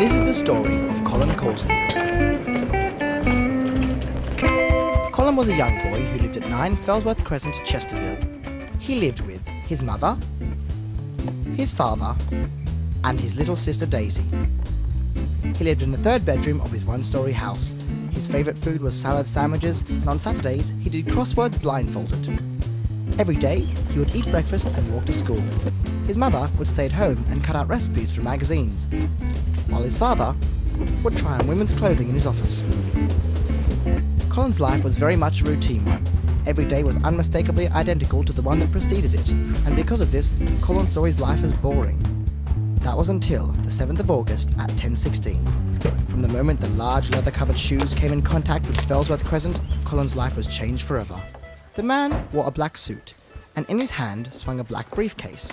This is the story of Colin Corsley. Colin was a young boy who lived at 9 Fellsworth Crescent, Chesterfield. He lived with his mother, his father, and his little sister Daisy. He lived in the 3rd bedroom of his 1-storey house. His favourite food was salad sandwiches, and on Saturdays he did crosswords blindfolded. Every day he would eat breakfast and walk to school. His mother would stay at home and cut out recipes from magazines, while his father would try on women's clothing in his office. Colin's life was very much a routine one. Every day was unmistakably identical to the one that preceded it, and because of this, Colin saw his life as boring. That was until the 7th of August at 10:16. From the moment the large leather-covered shoes came in contact with Fellsworth Crescent, Colin's life was changed forever. The man wore a black suit, and in his hand swung a black briefcase.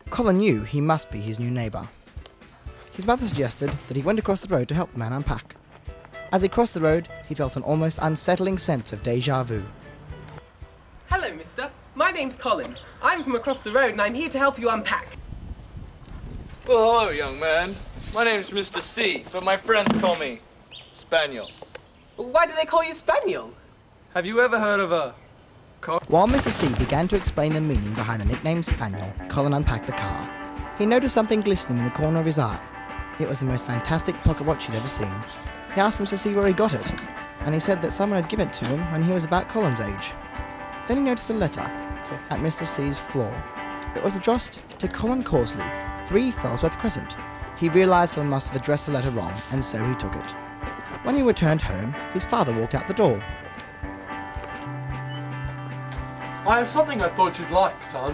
Colin knew he must be his new neighbour. His mother suggested that he went across the road to help the man unpack. As he crossed the road, he felt an almost unsettling sense of déjà vu. Hello, mister. My name's Colin. I'm from across the road and I'm here to help you unpack. Well, hello, young man. My name's Mr. C, but my friends call me Spaniel. Why do they call you Spaniel? Have you ever heard of a... While Mr. C began to explain the meaning behind the nickname Spaniel, Colin unpacked the car. He noticed something glistening in the corner of his eye. It was the most fantastic pocket watch he'd ever seen. He asked Mr. C where he got it, and he said that someone had given it to him when he was about Colin's age. Then he noticed a letter at Mr. C's floor. It was addressed to Colin Corsley, 3 Fellsworth Crescent. He realised someone must have addressed the letter wrong, and so he took it. When he returned home, his father walked out the door. I have something I thought you'd like, son.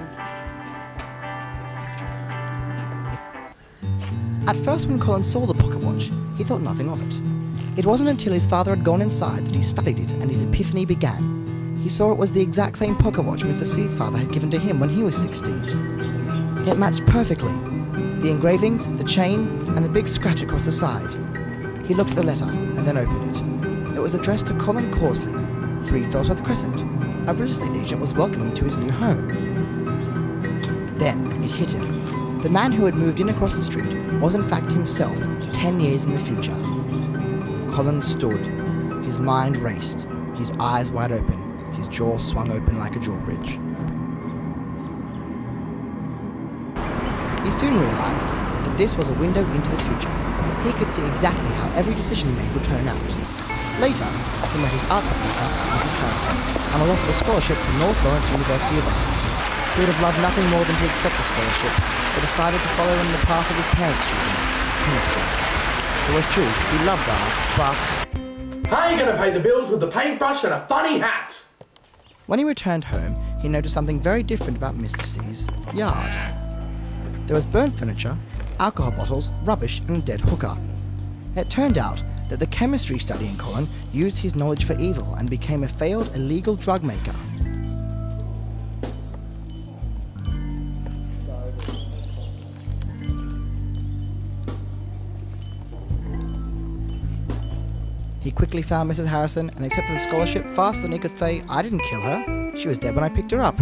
At first, when Colin saw the pocket watch, he thought nothing of it. It wasn't until his father had gone inside that he studied it and his epiphany began. He saw it was the exact same pocket watch Mr. C's father had given to him when he was 16. It matched perfectly. The engravings, the chain, and the big scratch across the side. He looked at the letter and then opened it. It was addressed to Colin Corsley, 3 Fellsworth Crescent. A real estate agent was welcoming to his new home. Then it hit him. The man who had moved in across the street was in fact himself, 10 years in the future. Colin stood. His mind raced, his eyes wide open, his jaw swung open like a drawbridge. He soon realised that this was a window into the future. He could see exactly how every decision he made would turn out. Later, he met his art professor, Mrs. Harrison, and was offered a scholarship to North Lawrence University of Arts. He would have loved nothing more than to accept the scholarship, but decided to follow in the path of his parents' choosing, chemistry. It was true, he loved art, but... How are you going to pay the bills with a paintbrush and a funny hat? When he returned home, he noticed something very different about Mr. C's yard. There was burnt furniture, alcohol bottles, rubbish, and a dead hooker. It turned out that the chemistry studying Colin used his knowledge for evil and became a failed illegal drug maker. He quickly found Mrs. Harrison and accepted the scholarship faster than he could say, "I didn't kill her. She was dead when I picked her up."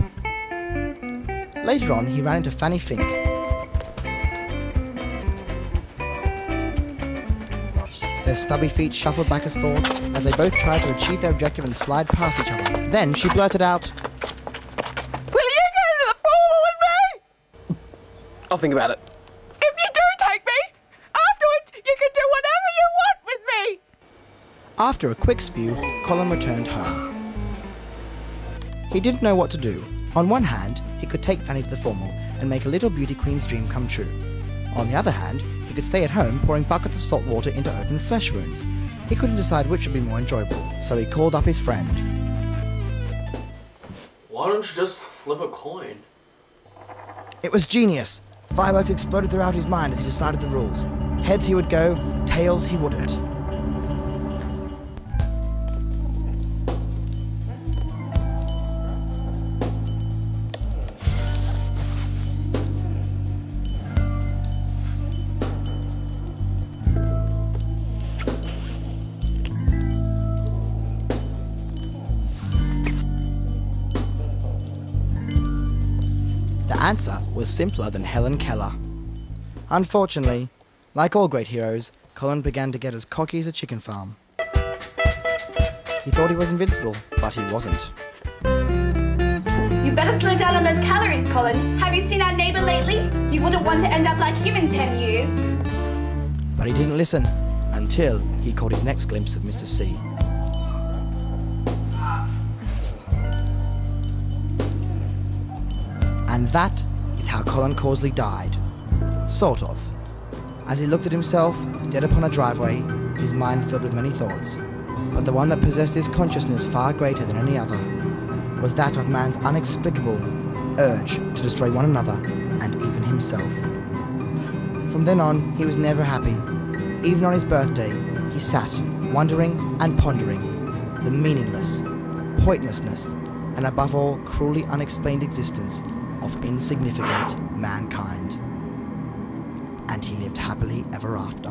Later on, he ran into Fanny Fink. Their stubby feet shuffled back and forth as they both tried to achieve their objective and slide past each other. Then she blurted out, Will you go to the formal with me? I'll think about it. If you do take me, afterwards you can do whatever you want with me. After a quick spew, Colin returned home. He didn't know what to do. On one hand, he could take Fanny to the formal and make a little beauty queen's dream come true. On the other hand, he could stay at home pouring buckets of salt water into open flesh wounds. He couldn't decide which would be more enjoyable, so he called up his friend. Why don't you just flip a coin? It was genius. Fireworks exploded throughout his mind as he decided the rules. Heads he would go, tails he wouldn't. The answer was simpler than Helen Keller. Unfortunately, like all great heroes, Colin began to get as cocky as a chicken farm. He thought he was invincible, but he wasn't. You better slow down on those calories, Colin. Have you seen our neighbour lately? You wouldn't want to end up like him in 10 years. But he didn't listen until he caught his next glimpse of Mr. C. And that is how Colin Causley died. Sort of. As he looked at himself, dead upon a driveway, his mind filled with many thoughts. But the one that possessed his consciousness far greater than any other was that of man's inexplicable urge to destroy one another and even himself. From then on, he was never happy. Even on his birthday, he sat, wondering and pondering the meaningless, pointlessness, and above all, cruelly unexplained existence of insignificant mankind. And he lived happily ever after.